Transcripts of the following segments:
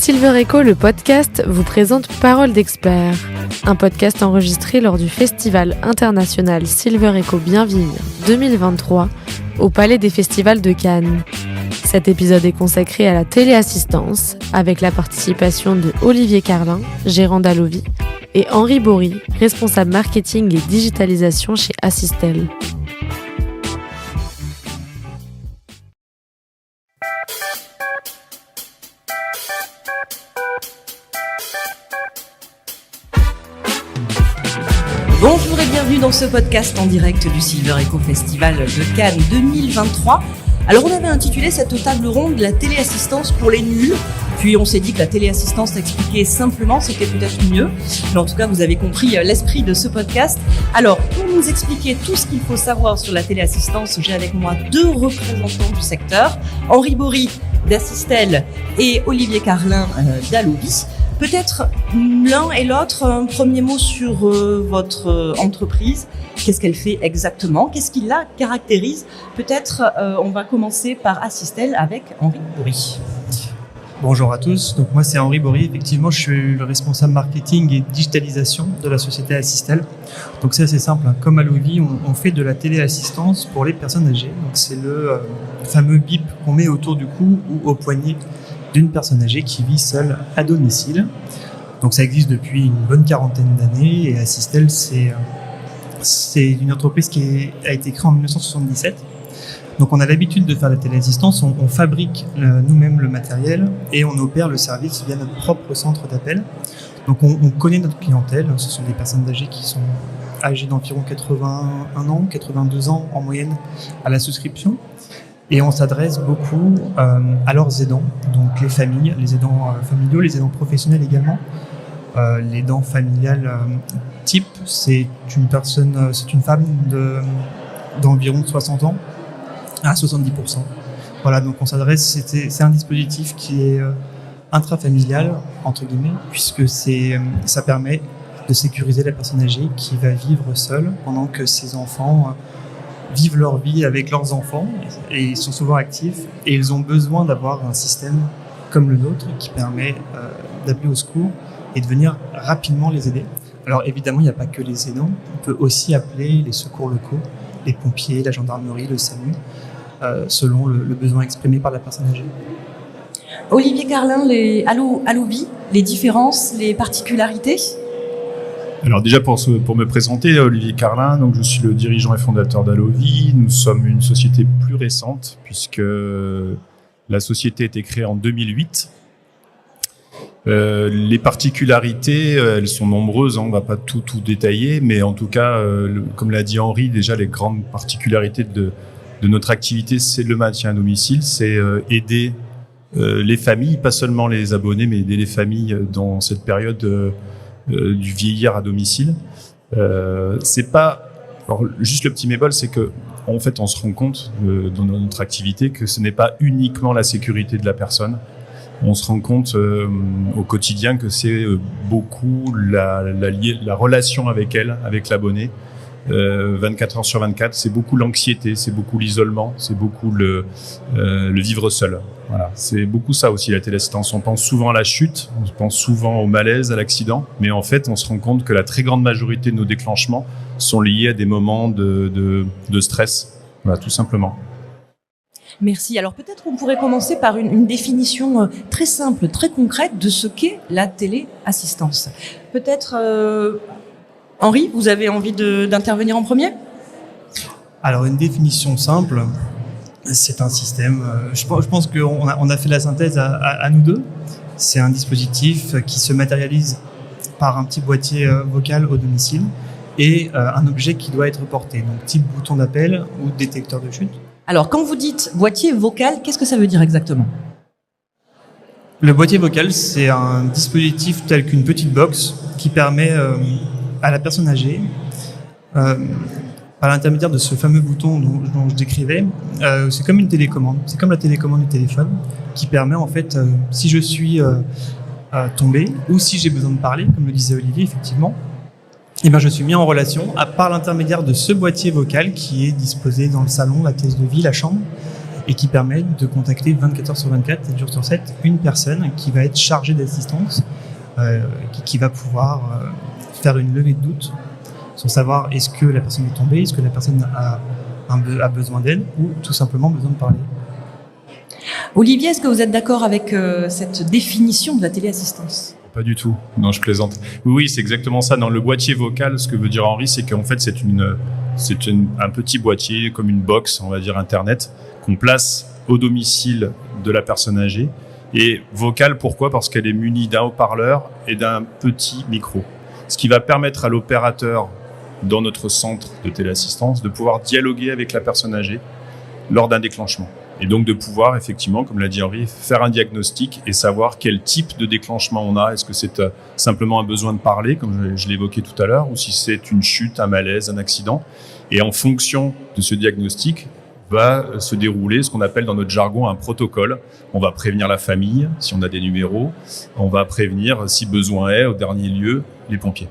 Silver Echo, le podcast, vous présente Parole d'experts, un podcast enregistré lors du Festival international Silver Echo Bien Vieillir 2023 au Palais des Festivals de Cannes. Cet épisode est consacré à la téléassistance, avec la participation de Olivier Carlin, gérant d'Allovie, et Henri Bory, responsable marketing et digitalisation chez Assistel. Bonjour et bienvenue dans ce podcast en direct du Silver Echo Festival de Cannes 2023. Alors on avait intitulé cette table ronde la téléassistance pour les nuls, puis on s'est dit que la téléassistance expliquée simplement c'était peut-être mieux, mais en tout cas vous avez compris l'esprit de ce podcast. Alors pour nous expliquer tout ce qu'il faut savoir sur la téléassistance, j'ai avec moi deux représentants du secteur, Henri Bory d'Assistel et Olivier Carlin d'Allovie. Peut-être l'un et l'autre, un premier mot sur votre entreprise. Qu'est-ce qu'elle fait exactement? Qu'est-ce qui la caractérise? Peut-être on va commencer par Assistel avec Henri Bory. Bonjour à tous, donc moi c'est Henri Bory, effectivement je suis le responsable marketing et digitalisation de la société Assistel. Donc c'est assez simple, comme Allovie, on fait de la téléassistance pour les personnes âgées. Donc c'est le fameux bip qu'on met autour du cou ou au poignet d'une personne âgée qui vit seule à domicile. Donc ça existe depuis une bonne quarantaine d'années et Assistel c'est une entreprise qui a été créée en 1977. Donc on a l'habitude de faire la téléassistance, on fabrique nous-mêmes le matériel et on opère le service via notre propre centre d'appel. Donc on connaît notre clientèle, ce sont des personnes âgées qui sont âgées d'environ 81 ans, 82 ans en moyenne à la souscription. Et on s'adresse beaucoup à leurs aidants, donc les familles, les aidants familiaux, les aidants professionnels également. L'aidant familial type, c'est une femme d'environ 60 ans à 70%. Voilà, donc on s'adresse, c'est un dispositif qui est intrafamilial, entre guillemets, puisque ça permet de sécuriser la personne âgée qui va vivre seule pendant que ses enfants vivent leur vie avec leurs enfants et ils sont souvent actifs et ils ont besoin d'avoir un système comme le nôtre qui permet d'appeler au secours et de venir rapidement les aider. Alors évidemment, il n'y a pas que les aidants, on peut aussi appeler les secours locaux, les pompiers, la gendarmerie, le SAMU, selon le besoin exprimé par la personne âgée. Olivier Carlin, Allovie, les différences, les particularités? Alors déjà pour me présenter, Olivier Carlin, donc je suis le dirigeant et fondateur d'Allovie. Nous sommes une société plus récente puisque la société a été créée en 2008. Les particularités, elles sont nombreuses, on va pas tout détailler, mais en tout cas, comme l'a dit Henri, déjà les grandes particularités de notre activité, c'est le maintien à domicile, c'est aider les familles, pas seulement les abonnés, mais aider les familles dans cette période du vieillir à domicile. C'est pas, alors juste le petit bémol, c'est que en fait on se rend compte dans notre activité que ce n'est pas uniquement la sécurité de la personne. On se rend compte au quotidien que c'est beaucoup la relation avec elle, avec l'abonné, 24 heures sur 24. C'est beaucoup l'anxiété, c'est beaucoup l'isolement, c'est beaucoup le vivre seul. Voilà, c'est beaucoup ça aussi la téléassistance. On pense souvent à la chute, on pense souvent au malaise, à l'accident, mais en fait on se rend compte que la très grande majorité de nos déclenchements sont liés à des moments de stress. Voilà, tout simplement. Merci. Alors peut-être on pourrait commencer par une définition très simple, très concrète de ce qu'est la téléassistance. Peut-être, Henri, vous avez envie d'intervenir en premier? Alors une définition simple, c'est un système, je pense qu'on a fait la synthèse à nous deux. C'est un dispositif qui se matérialise par un petit boîtier vocal au domicile et un objet qui doit être porté, donc type bouton d'appel ou détecteur de chute. Alors, quand vous dites boîtier vocal, qu'est-ce que ça veut dire exactement? Le boîtier vocal, c'est un dispositif tel qu'une petite box qui permet à la personne âgée, par l'intermédiaire de ce fameux bouton dont je décrivais, c'est comme une télécommande. C'est comme la télécommande du téléphone qui permet en fait, si je suis tombé ou si j'ai besoin de parler, comme le disait Olivier, effectivement, et ben je suis mis en relation par l'intermédiaire de ce boîtier vocal qui est disposé dans le salon, la pièce de vie, la chambre. et qui permet de contacter 24 heures sur 24, 7 jours sur 7, une personne qui va être chargée d'assistance, qui va pouvoir faire une levée de doute sur savoir est-ce que la personne est tombée, est-ce que la personne a besoin d'aide ou tout simplement besoin de parler. Olivier, est-ce que vous êtes d'accord avec cette définition de la téléassistance ? Pas du tout. Non, je plaisante. Oui, c'est exactement ça. Dans le boîtier vocal, ce que veut dire Henri, c'est qu'en fait, c'est un petit boîtier, comme une box, on va dire Internet, qu'on place au domicile de la personne âgée. Et vocal, pourquoi ? Parce qu'elle est munie d'un haut-parleur et d'un petit micro. Ce qui va permettre à l'opérateur, dans notre centre de téléassistance, de pouvoir dialoguer avec la personne âgée lors d'un déclenchement. Et donc de pouvoir, effectivement, comme l'a dit Henri, faire un diagnostic et savoir quel type de déclenchement on a. Est-ce que c'est simplement un besoin de parler, comme je l'évoquais tout à l'heure, ou si c'est une chute, un malaise, un accident. Et en fonction de ce diagnostic, va se dérouler ce qu'on appelle dans notre jargon un protocole. On va prévenir la famille, si on a des numéros. On va prévenir, si besoin est, au dernier lieu, les pompiers.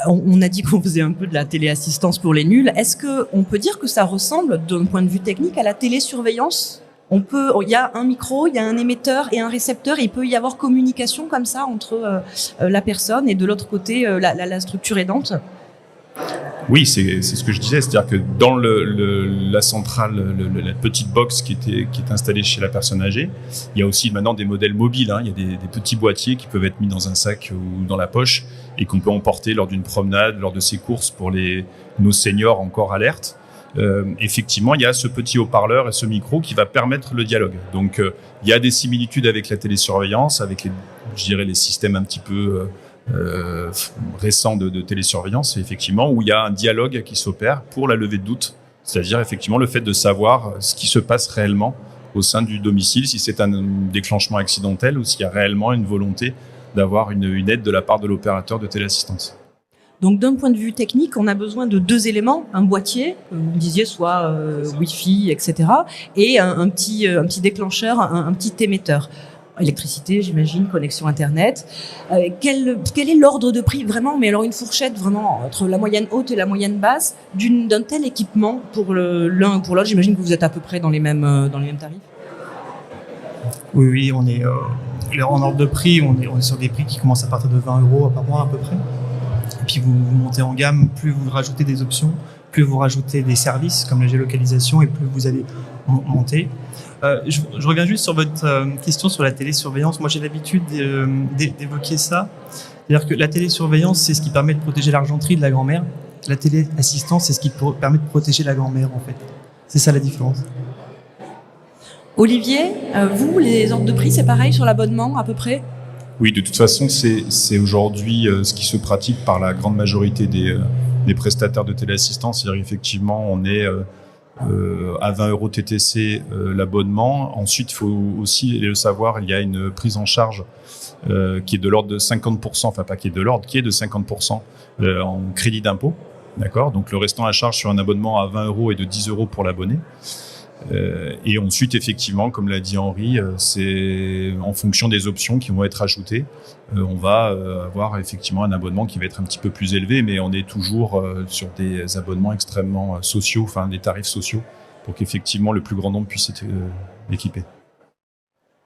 On a dit qu'on faisait un peu de la téléassistance pour les nuls. Est-ce qu'on peut dire que ça ressemble, d'un point de vue technique, à la télésurveillance ? Il y a un micro, il y a un émetteur et un récepteur. Et il peut y avoir communication comme ça entre la personne et de l'autre côté la structure aidante ? Oui, c'est ce que je disais, c'est-à-dire que dans la centrale, la petite box qui est installée chez la personne âgée, il y a aussi maintenant des modèles mobiles. Il y a des petits boîtiers qui peuvent être mis dans un sac ou dans la poche et qu'on peut emporter lors d'une promenade, lors de ses courses pour nos seniors encore alertes. Effectivement, il y a ce petit haut-parleur et ce micro qui va permettre le dialogue. Donc, il y a des similitudes avec la télésurveillance, avec les systèmes un petit peu récent de télésurveillance, effectivement, où il y a un dialogue qui s'opère pour la levée de doute, c'est-à-dire effectivement le fait de savoir ce qui se passe réellement au sein du domicile, si c'est un déclenchement accidentel ou s'il y a réellement une volonté d'avoir une aide de la part de l'opérateur de téléassistance. Donc d'un point de vue technique, on a besoin de deux éléments, un boîtier, vous me disiez, soit Wi-Fi, etc., et un petit déclencheur, un petit émetteur. Électricité, j'imagine, connexion Internet. Quel est l'ordre de prix vraiment, mais alors une fourchette vraiment entre la moyenne haute et la moyenne basse d'un tel équipement pour l'un ou pour l'autre? J'imagine que vous êtes à peu près dans les mêmes tarifs. Oui, on est en ordre de prix, on est sur des prix qui commencent à partir de 20 € par mois à peu près. Et puis vous montez en gamme, plus vous rajoutez des options, plus vous rajoutez des services comme la géolocalisation et plus vous allez monter. Je reviens juste sur votre question sur la télésurveillance. Moi, j'ai l'habitude d'évoquer ça. C'est-à-dire que la télésurveillance, c'est ce qui permet de protéger l'argenterie de la grand-mère. La téléassistance, c'est ce qui permet de protéger la grand-mère, en fait. C'est ça la différence. Olivier, vous, les ordres de prix, c'est pareil sur l'abonnement à peu près ? Oui, de toute façon, c'est aujourd'hui ce qui se pratique par la grande majorité des prestataires de téléassistance. C'est-à-dire effectivement, on est à 20 € TTC l'abonnement. Ensuite, il faut aussi le savoir, il y a une prise en charge qui est de l'ordre de 50%, enfin pas qui est de l'ordre, qui est de 50% en crédit d'impôt. D'accord ? Donc le restant à charge sur un abonnement à 20 € et de 10 € pour l'abonné. Et ensuite, effectivement, comme l'a dit Henri, c'est en fonction des options qui vont être ajoutées. On va avoir effectivement un abonnement qui va être un petit peu plus élevé, mais on est toujours sur des abonnements extrêmement sociaux, enfin des tarifs sociaux, pour qu'effectivement le plus grand nombre puisse être équipé.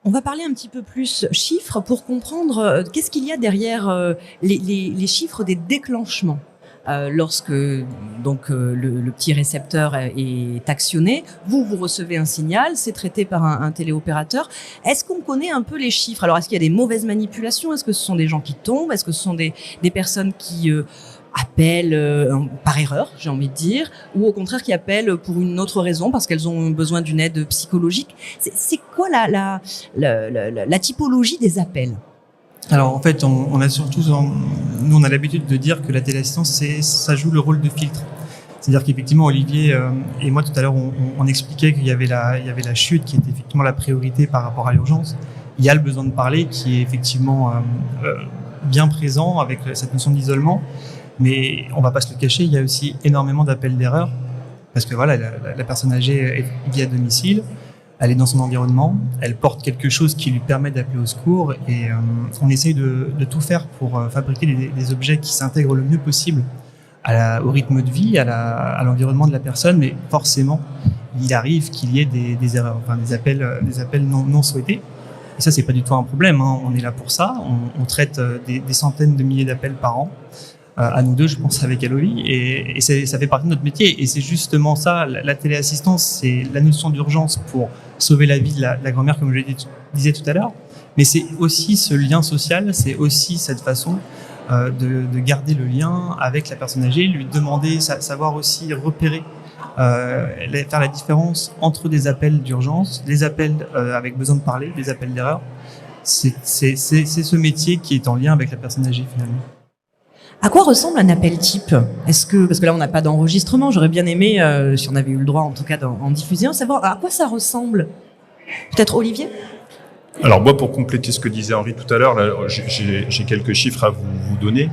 On va parler un petit peu plus chiffres pour comprendre qu'est-ce qu'il y a derrière les chiffres des déclenchements. Lorsque donc le petit récepteur est actionné, vous recevez un signal, c'est traité par un téléopérateur. Est-ce qu'on connaît un peu les chiffres ? Alors, est-ce qu'il y a des mauvaises manipulations ? Est-ce que ce sont des gens qui tombent ? Est-ce que ce sont des personnes qui appellent par erreur, j'ai envie de dire, ou au contraire qui appellent pour une autre raison, parce qu'elles ont besoin d'une aide psychologique ? C'est quoi la typologie des appels ? Alors en fait, on a surtout, nous on a l'habitude de dire que la téléassistance, ça joue le rôle de filtre. C'est-à-dire qu'effectivement, Olivier et moi tout à l'heure, on expliquait qu'il y avait la chute qui était effectivement la priorité par rapport à l'urgence. Il y a le besoin de parler qui est effectivement bien présent avec cette notion d'isolement, mais on va pas se le cacher, il y a aussi énormément d'appels d'erreur parce que voilà, la personne âgée vit à domicile. Elle est dans son environnement, elle porte quelque chose qui lui permet d'appeler au secours et on essaye de tout faire pour fabriquer des objets qui s'intègrent le mieux possible au rythme de vie, à l'environnement de la personne, mais forcément, il arrive qu'il y ait des erreurs, enfin des appels non souhaités. Et ça, c'est pas du tout un problème, hein. On est là pour ça. On traite des centaines de milliers d'appels par an. À nous deux, je pense, avec Alovi, et ça fait partie de notre métier. Et c'est justement ça, la téléassistance, c'est la notion d'urgence pour sauver la vie de la grand-mère, comme je disais tout à l'heure. Mais c'est aussi ce lien social, c'est aussi cette façon de garder le lien avec la personne âgée, lui demander, savoir aussi repérer, faire la différence entre des appels d'urgence, des appels avec besoin de parler, des appels d'erreur. C'est ce métier qui est en lien avec la personne âgée finalement. À quoi ressemble un appel type ? Parce que là, on n'a pas d'enregistrement. J'aurais bien aimé, si on avait eu le droit, en tout cas, d'en diffuser, savoir à quoi ça ressemble. Peut-être Olivier ? Alors moi, pour compléter ce que disait Henri tout à l'heure, là, j'ai quelques chiffres à vous donner,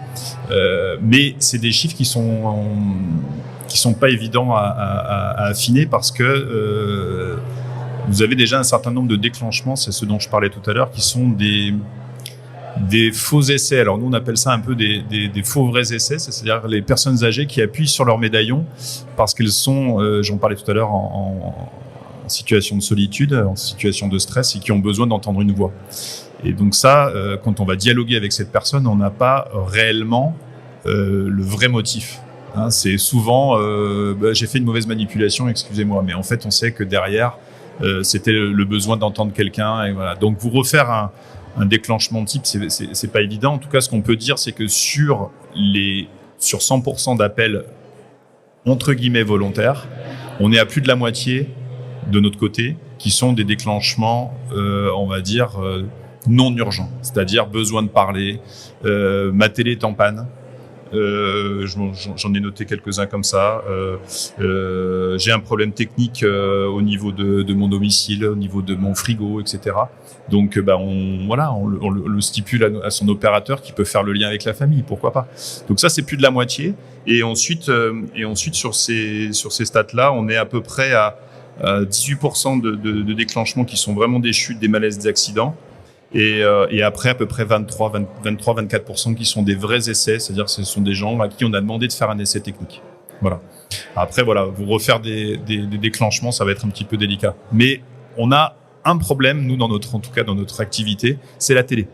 mais c'est des chiffres qui sont pas évidents à affiner parce que vous avez déjà un certain nombre de déclenchements, c'est ce dont je parlais tout à l'heure, qui sont des faux essais. Alors nous, on appelle ça un peu des faux vrais essais, c'est-à-dire les personnes âgées qui appuient sur leur médaillon parce qu'elles sont, j'en parlais tout à l'heure, en situation de solitude, en situation de stress et qui ont besoin d'entendre une voix. Et donc ça, quand on va dialoguer avec cette personne, on n'a pas réellement le vrai motif. Hein, c'est souvent j'ai fait une mauvaise manipulation, excusez-moi, mais en fait on sait que derrière c'était le besoin d'entendre quelqu'un et voilà. Donc vous refaire un déclenchement type, c'est pas évident. En tout cas, ce qu'on peut dire, c'est que sur 100% d'appels entre guillemets volontaires, on est à plus de la moitié de notre côté qui sont des déclenchements, on va dire non urgents, c'est-à-dire besoin de parler, ma télé est en panne. J'en ai noté quelques-uns comme ça. J'ai un problème technique au niveau de mon domicile, au niveau de mon frigo, etc. Donc, on le stipule à son opérateur qui peut faire le lien avec la famille, pourquoi pas. Donc ça, c'est plus de la moitié. Et ensuite sur ces stats-là, on est à peu près à 18% de déclenchements qui sont vraiment des chutes, des malaises, des accidents. Et après, à peu près 23-24% qui sont des vrais essais, c'est-à-dire que ce sont des gens à qui on a demandé de faire un essai technique. Voilà. Après, voilà, vous refaire des déclenchements, ça va être un petit peu délicat. Mais on a un problème, nous, en tout cas dans notre activité, c'est la télé.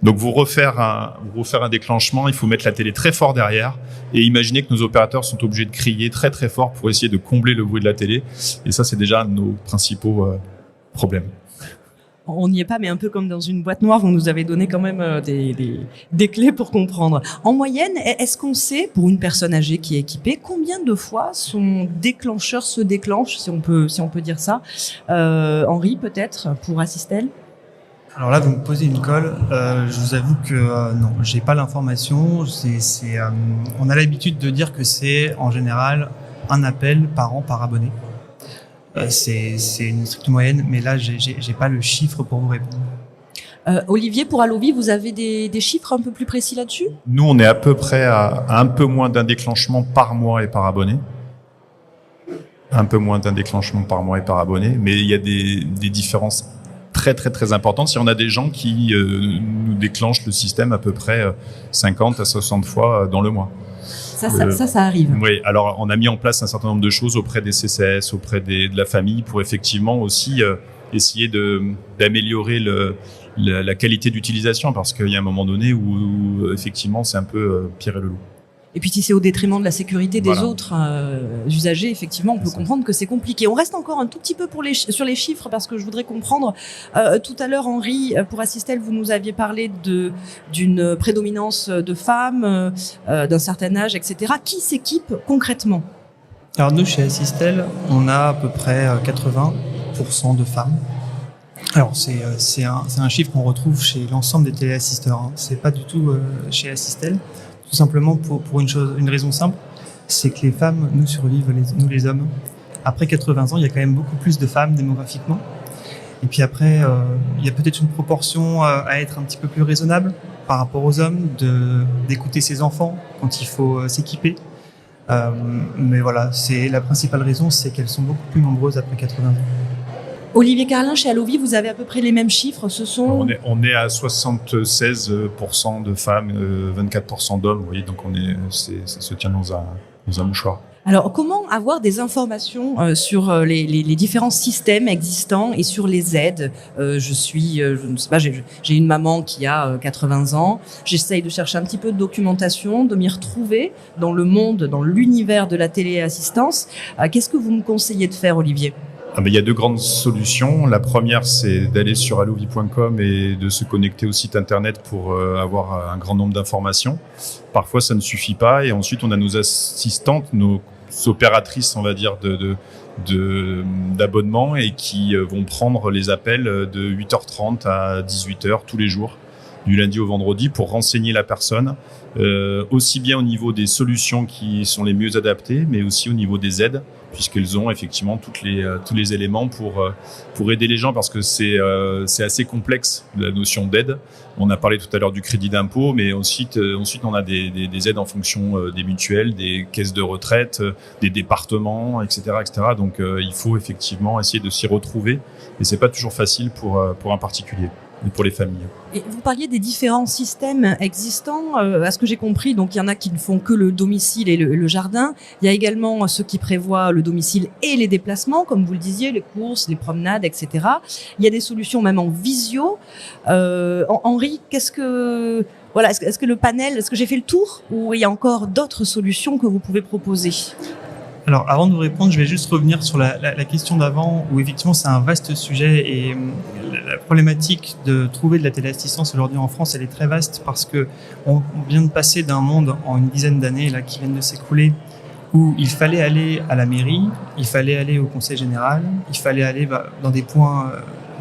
Donc, vous refaire un déclenchement, il faut mettre la télé très fort derrière et imaginer que nos opérateurs sont obligés de crier très très fort pour essayer de combler le bruit de la télé. Et ça, c'est déjà un de nos principaux problèmes. On n'y est pas, mais un peu comme dans une boîte noire, vous nous avez donné quand même des clés pour comprendre. En moyenne, est-ce qu'on sait, pour une personne âgée qui est équipée, combien de fois son déclencheur se déclenche, si on peut dire ça? Henri, peut-être, pour Assistel? Alors là, vous me posez une colle. Je vous avoue que non, j'ai pas l'information. On a l'habitude de dire que c'est en général un appel par an par abonné. C'est une stricte moyenne, mais là, j'ai pas le chiffre pour vous répondre. Olivier, pour Alovi, vous avez des chiffres un peu plus précis là-dessus? Nous, on est à peu près à un peu moins d'un déclenchement par mois et par abonné. Un peu moins d'un déclenchement par mois et par abonné, mais il y a des différences très très très importantes. Si on a des gens qui nous déclenchent le système à peu près 50 à 60 fois dans le mois. Ça arrive. Oui, alors on a mis en place un certain nombre de choses auprès des CCAS, auprès de la famille, pour effectivement aussi essayer d'améliorer la qualité d'utilisation, parce qu'il y a un moment donné où effectivement c'est un peu Pierre et le loup. Et puis si c'est au détriment de la sécurité des autres usagers, effectivement, on peut comprendre que c'est compliqué. On reste encore un tout petit peu sur les chiffres, parce que je voudrais comprendre. Tout à l'heure, Henri, pour Assistel, vous nous aviez parlé d'une prédominance de femmes, d'un certain âge, etc. Qui s'équipe concrètement? Alors nous, chez Assistel, on a à peu près 80% de femmes. Alors c'est un chiffre qu'on retrouve chez l'ensemble des téléassisteurs, hein. C'est pas du tout chez Assistel. Tout simplement pour une raison simple, c'est que les femmes nous survivent, nous les hommes. Après 80 ans, il y a quand même beaucoup plus de femmes démographiquement. Et puis après, il y a peut-être une proportion à être un petit peu plus raisonnable par rapport aux hommes, d'écouter ses enfants quand il faut s'équiper. Mais voilà, c'est la principale raison, c'est qu'elles sont beaucoup plus nombreuses après 80 ans. Olivier Carlin, chez Alovi, vous avez à peu près les mêmes chiffres. On est à 76% de femmes, 24% d'hommes. Vous voyez, donc ça se tient dans un mouchoir. Alors, comment avoir des informations sur les différents systèmes existants et sur les aides? Je ne sais pas, j'ai une maman qui a 80 ans. J'essaye de chercher un petit peu de documentation, de m'y retrouver dans le monde, dans l'univers de la téléassistance. Qu'est-ce que vous me conseillez de faire, Olivier? Il y a deux grandes solutions. La première, c'est d'aller sur allovie.com et de se connecter au site internet pour avoir un grand nombre d'informations. Parfois, ça ne suffit pas. Et ensuite, on a nos assistantes, nos opératrices, on va dire, d'abonnement et qui vont prendre les appels de 8h30 à 18h tous les jours, du lundi au vendredi, pour renseigner la personne, aussi bien au niveau des solutions qui sont les mieux adaptées, mais aussi au niveau des aides, puisqu'elles ont effectivement tous les éléments pour aider les gens, parce que c'est assez complexe, la notion d'aide. On a parlé tout à l'heure du crédit d'impôt, mais ensuite on a des aides en fonction des mutuelles, des caisses de retraite, des départements, etc., etc. Donc il faut effectivement essayer de s'y retrouver, et c'est pas toujours facile pour un particulier ou pour les familles. Et vous parliez des différents systèmes existants. À ce que j'ai compris, donc il y en a qui ne font que le domicile et le jardin. Il y a également ceux qui prévoient le domicile et les déplacements, comme vous le disiez, les courses, les promenades, etc. Il y a des solutions même en visio. Henri, est-ce que le panel, est-ce que j'ai fait le tour, ou il y a encore d'autres solutions que vous pouvez proposer? Alors, avant de vous répondre, je vais juste revenir sur la question d'avant, où effectivement c'est un vaste sujet, et la problématique de trouver de la téléassistance aujourd'hui en France, elle est très vaste, parce que on vient de passer d'un monde en une dizaine d'années là qui viennent de s'écouler, où il fallait aller à la mairie, il fallait aller au conseil général, il fallait aller dans des points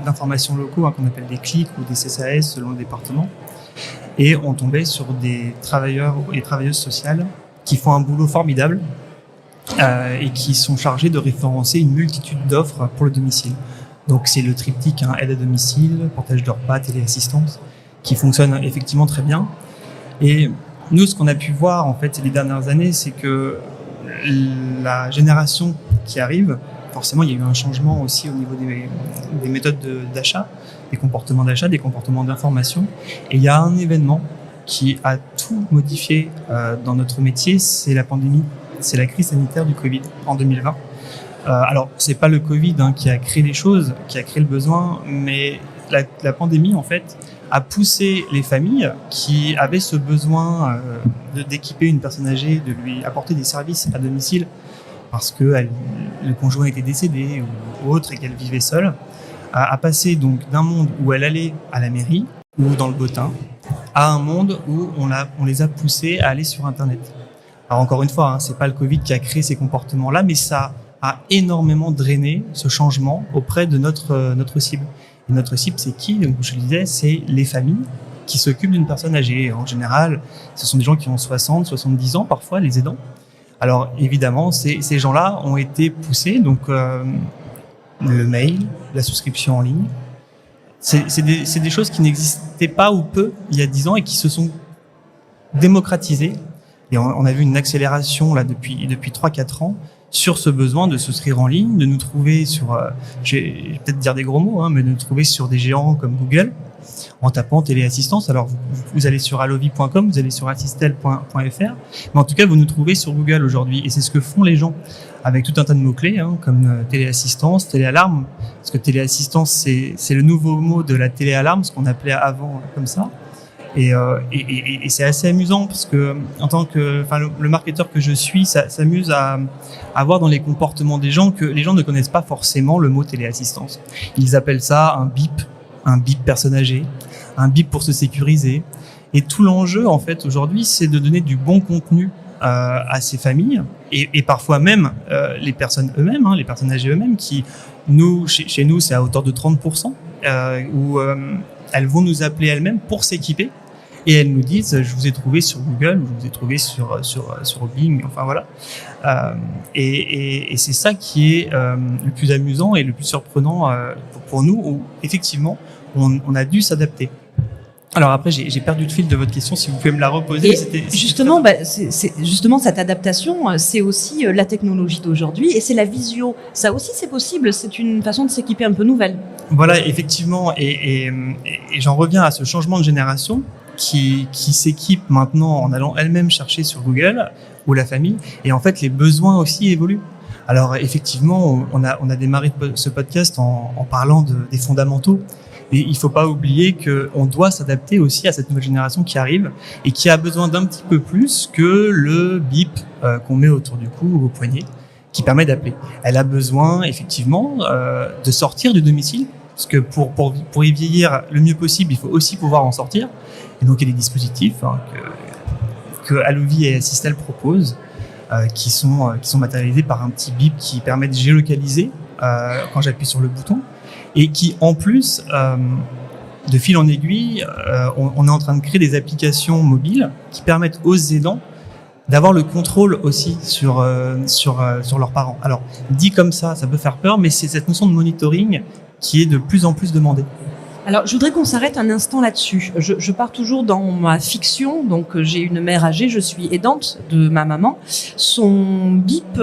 d'information locaux, qu'on appelle des CLIC ou des CCAS selon le département, et on tombait sur des travailleurs et travailleuses sociales qui font un boulot formidable, et qui sont chargés de référencer une multitude d'offres pour le domicile. Donc c'est le triptyque, aide à domicile, partage de repas, téléassistance, qui fonctionne effectivement très bien. Et nous, ce qu'on a pu voir en fait les dernières années, c'est que la génération qui arrive, forcément il y a eu un changement aussi au niveau des méthodes d'achat, des comportements d'achat, des comportements d'information. Et il y a un événement qui a tout modifié dans notre métier, c'est la pandémie. C'est la crise sanitaire du Covid en 2020. Alors, c'est pas le Covid qui a créé les choses, qui a créé le besoin, mais la pandémie, en fait, a poussé les familles qui avaient ce besoin d'équiper une personne âgée, de lui apporter des services à domicile, parce que le conjoint était décédé ou autre et qu'elle vivait seule, à passer donc d'un monde où elle allait à la mairie ou dans le bottin, à un monde où on les a poussés à aller sur Internet. Alors encore une fois, c'est pas le Covid qui a créé ces comportements-là, mais ça a énormément drainé ce changement auprès de notre cible. Et notre cible, c'est qui? Donc, je le disais, c'est les familles qui s'occupent d'une personne âgée. En général, ce sont des gens qui ont 60, 70 ans, parfois, les aidants. Alors évidemment, ces gens-là ont été poussés, donc le mail, la souscription en ligne. C'est des choses qui n'existaient pas ou peu il y a 10 ans et qui se sont démocratisées. Et on a vu une accélération là depuis 3-4 ans sur ce besoin de souscrire en ligne, de nous trouver sur, je vais peut-être dire des gros mots, mais de nous trouver sur des géants comme Google en tapant téléassistance. Alors vous allez sur allovie.com, vous allez sur assistel.fr, mais en tout cas vous nous trouvez sur Google aujourd'hui, et c'est ce que font les gens avec tout un tas de mots-clés comme téléassistance, téléalarme, parce que téléassistance c'est le nouveau mot de la téléalarme, ce qu'on appelait avant comme ça. Et c'est assez amusant parce que en tant que, le marketeur que je suis, ça s'amuse à voir dans les comportements des gens que les gens ne connaissent pas forcément le mot téléassistance. Ils appellent ça un bip personne âgée, un bip pour se sécuriser. Et tout l'enjeu en fait aujourd'hui, c'est de donner du bon contenu à ces familles et parfois même les personnes eux-mêmes, les personnes âgées eux-mêmes qui chez nous c'est à hauteur de 30% où elles vont nous appeler elles-mêmes pour s'équiper. Et elles nous disent, je vous ai trouvé sur Google, je vous ai trouvé sur Bing, enfin voilà. Et c'est ça qui est le plus amusant et le plus surprenant pour nous, où effectivement, on a dû s'adapter. Alors après, j'ai perdu le fil de votre question, si vous pouvez me la reposer. Justement, c'est justement cette adaptation, c'est aussi la technologie d'aujourd'hui et c'est la visio. Ça aussi, c'est possible, c'est une façon de s'équiper un peu nouvelle. Voilà, effectivement, et j'en reviens à ce changement de génération qui s'équipent maintenant en allant elles-mêmes chercher sur Google, ou la famille, et en fait les besoins aussi évoluent. Alors effectivement, on a démarré ce podcast en parlant des fondamentaux, et il faut pas oublier que on doit s'adapter aussi à cette nouvelle génération qui arrive et qui a besoin d'un petit peu plus que le bip qu'on met autour du cou ou au poignet, qui permet d'appeler. Elle a besoin effectivement de sortir du domicile, parce que pour y vieillir le mieux possible, il faut aussi pouvoir en sortir. Et donc il y a des dispositifs que Allovy et Assistel proposent, qui sont matérialisés par un petit bip qui permet de géolocaliser quand j'appuie sur le bouton, et qui en plus, de fil en aiguille, on est en train de créer des applications mobiles qui permettent aux aidants d'avoir le contrôle aussi sur leurs parents. Alors dit comme ça peut faire peur, mais c'est cette notion de monitoring qui est de plus en plus demandée. Alors, je voudrais qu'on s'arrête un instant là-dessus. Je pars toujours dans ma fiction. Donc, j'ai une mère âgée, je suis aidante de ma maman. Son bip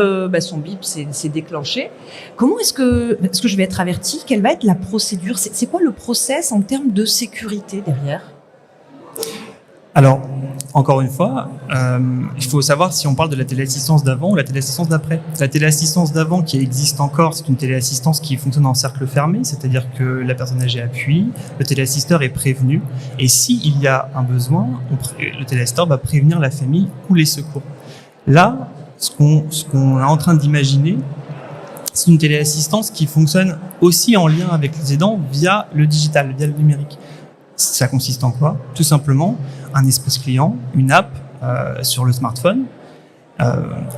s'est déclenché. Comment est-ce que je vais être avertie? Quelle va être la procédure? C'est quoi le process en termes de sécurité derrière? Alors, encore une fois, il faut savoir si on parle de la téléassistance d'avant ou la téléassistance d'après. La téléassistance d'avant qui existe encore, c'est une téléassistance qui fonctionne en cercle fermé, c'est-à-dire que la personne âgée appuie, le téléassisteur est prévenu, et s'il y a un besoin, le téléassisteur va prévenir la famille ou les secours. Là, ce qu'on est en train d'imaginer, c'est une téléassistance qui fonctionne aussi en lien avec les aidants via le digital, via le numérique. Ça consiste en quoi? Tout simplement un espace client, une app sur le smartphone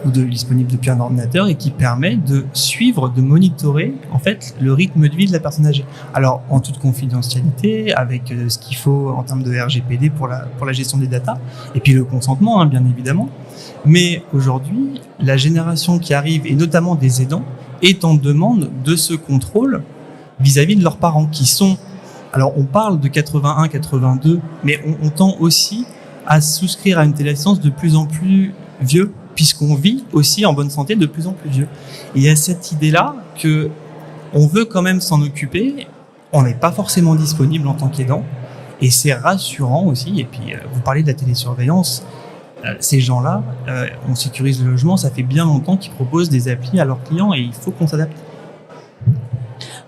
disponible depuis un ordinateur et qui permet de suivre, de monitorer en fait le rythme de vie de la personne âgée. Alors en toute confidentialité, avec ce qu'il faut en termes de RGPD pour la gestion des datas et puis le consentement bien évidemment. Mais aujourd'hui, la génération qui arrive et notamment des aidants est en demande de ce contrôle vis-à-vis de leurs parents qui sont. Alors, on parle de 81, 82, mais on tend aussi à souscrire à une téléassistance de plus en plus vieux, puisqu'on vit aussi en bonne santé de plus en plus vieux. Et il y a cette idée-là que on veut quand même s'en occuper, on n'est pas forcément disponible en tant qu'aidant, et c'est rassurant aussi. Et puis, vous parlez de la télésurveillance, ces gens-là, on sécurise le logement, ça fait bien longtemps qu'ils proposent des applis à leurs clients, et il faut qu'on s'adapte.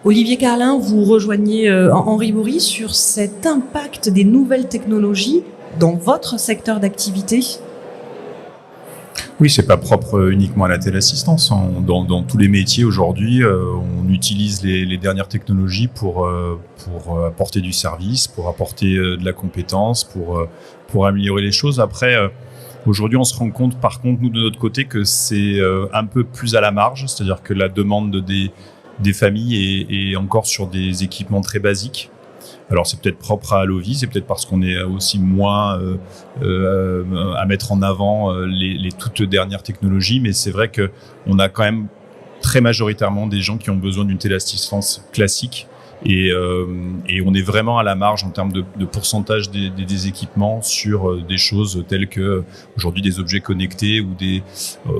Olivier Carlin, vous rejoignez Henri Bory sur cet impact des nouvelles technologies dans votre secteur d'activité? Oui, c'est pas propre uniquement à la téléassistance. Dans tous les métiers aujourd'hui, on utilise les dernières technologies pour apporter du service, pour apporter de la compétence, pour améliorer les choses. Après, aujourd'hui, on se rend compte, par contre, nous de notre côté, que c'est un peu plus à la marge, c'est-à-dire que la demande des familles est encore sur des équipements très basiques. Alors c'est peut-être propre à Allovy, c'est peut-être parce qu'on est aussi moins à mettre en avant les toutes dernières technologies, mais c'est vrai que on a quand même très majoritairement des gens qui ont besoin d'une téléassistance classique. Et on est vraiment à la marge en termes de pourcentage des équipements sur des choses telles que aujourd'hui des objets connectés ou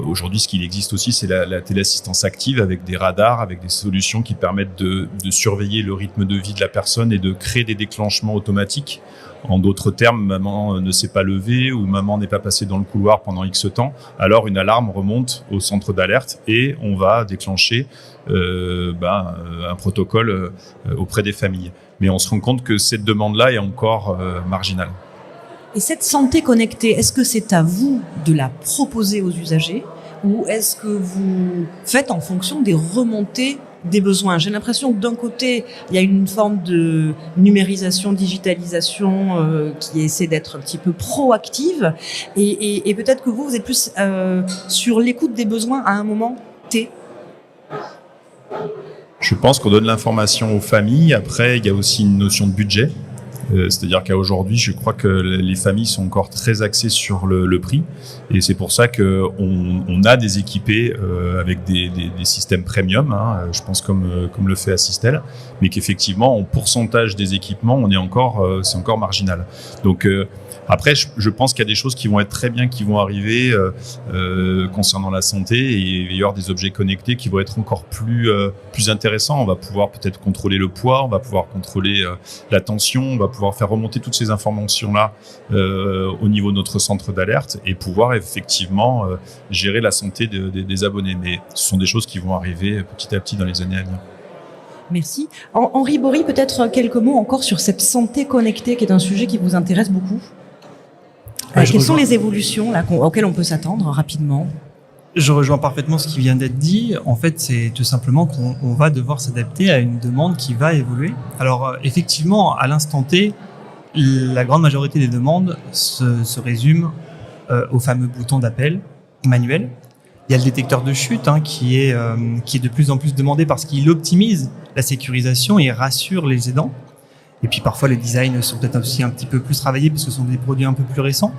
aujourd'hui ce qu'il existe aussi c'est la téléassistance active avec des radars, avec des solutions qui permettent de surveiller le rythme de vie de la personne et de créer des déclenchements automatiques. En d'autres termes, maman ne s'est pas levée ou maman n'est pas passée dans le couloir pendant X temps, alors une alarme remonte au centre d'alerte et on va déclencher un protocole auprès des familles. Mais on se rend compte que cette demande-là est encore marginale. Et cette santé connectée, est-ce que c'est à vous de la proposer aux usagers ou est-ce que vous faites en fonction des remontées des besoins? J'ai l'impression que d'un côté, il y a une forme de numérisation, digitalisation qui essaie d'être un petit peu proactive et peut-être que vous êtes plus sur l'écoute des besoins à un moment T. Je pense qu'on donne l'information aux familles. Après, il y a aussi une notion de budget. C'est-à-dire qu'à aujourd'hui, je crois que les familles sont encore très axées sur le prix. Et c'est pour ça qu'on a des équipés avec des systèmes premium, je pense comme le fait Assistel, mais qu'effectivement, en pourcentage des équipements, c'est encore marginal. Donc, après, je pense qu'il y a des choses qui vont être très bien, qui vont arriver concernant la santé, et il va y avoir des objets connectés qui vont être encore plus intéressants. On va pouvoir peut-être contrôler le poids, on va pouvoir contrôler la tension, on va pouvoir faire remonter toutes ces informations-là au niveau de notre centre d'alerte et pouvoir effectivement gérer la santé des abonnés. Mais ce sont des choses qui vont arriver petit à petit dans les années à venir. Merci. Henri Bory, peut-être quelques mots encore sur cette santé connectée qui est un sujet qui vous intéresse beaucoup. Quelles sont les évolutions là, auxquelles on peut s'attendre rapidement ? Je rejoins parfaitement ce qui vient d'être dit. En fait, c'est tout simplement qu'on va devoir s'adapter à une demande qui va évoluer. Alors, effectivement, à l'instant T, la grande majorité des demandes se résument au fameux bouton d'appel manuel. Il y a le détecteur de chute qui est de plus en plus demandé parce qu'il optimise la sécurisation et rassure les aidants. Et puis parfois les designs sont peut-être aussi un petit peu plus travaillés parce que ce sont des produits un peu plus récents.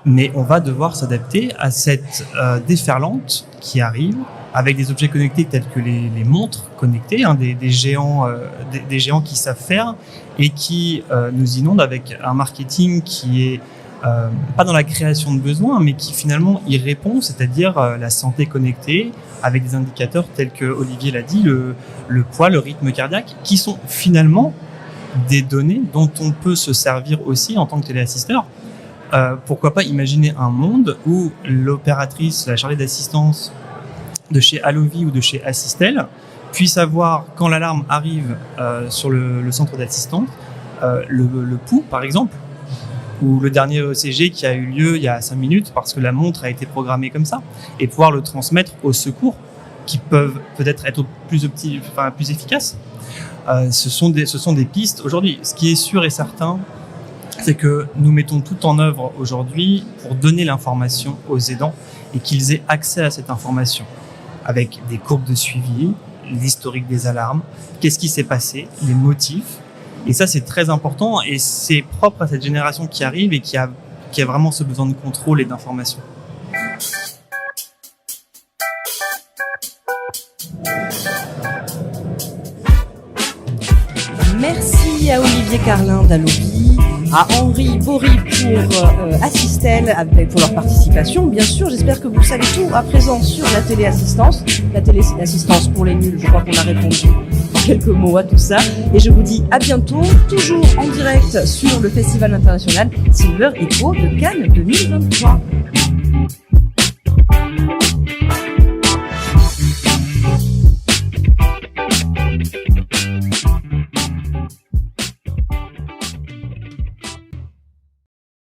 Mais on va devoir s'adapter à cette déferlante qui arrive avec des objets connectés tels que les montres connectées, des géants qui savent faire et qui nous inondent avec un marketing qui est pas dans la création de besoins, mais qui finalement y répond, c'est-à-dire la santé connectée, avec des indicateurs tels que Olivier l'a dit, le poids, le rythme cardiaque, qui sont finalement des données dont on peut se servir aussi en tant que téléassisteur. Pourquoi pas imaginer un monde où l'opératrice, la chargée d'assistance de chez Allovie ou de chez Assistel puisse avoir, quand l'alarme arrive sur le centre d'assistance, le pouls par exemple, ou le dernier ECG qui a eu lieu il y a 5 minutes parce que la montre a été programmée comme ça, et pouvoir le transmettre aux secours qui peuvent peut-être être plus efficaces. Ce sont des pistes aujourd'hui. Ce qui est sûr et certain, c'est que nous mettons tout en œuvre aujourd'hui pour donner l'information aux aidants et qu'ils aient accès à cette information avec des courbes de suivi, l'historique des alarmes, qu'est-ce qui s'est passé, les motifs. Et ça, c'est très important et c'est propre à cette génération qui arrive et qui a vraiment ce besoin de contrôle et d'information. Merci à Olivier Carlin d'Allovie, à Henri Bory pour Assistel pour leur participation. Bien sûr, j'espère que vous savez tout à présent sur la téléassistance. La téléassistance pour les nuls, je crois qu'on a répondu en quelques mots à tout ça. Et je vous dis à bientôt, toujours en direct sur le Festival international Silver Echo de Cannes 2023.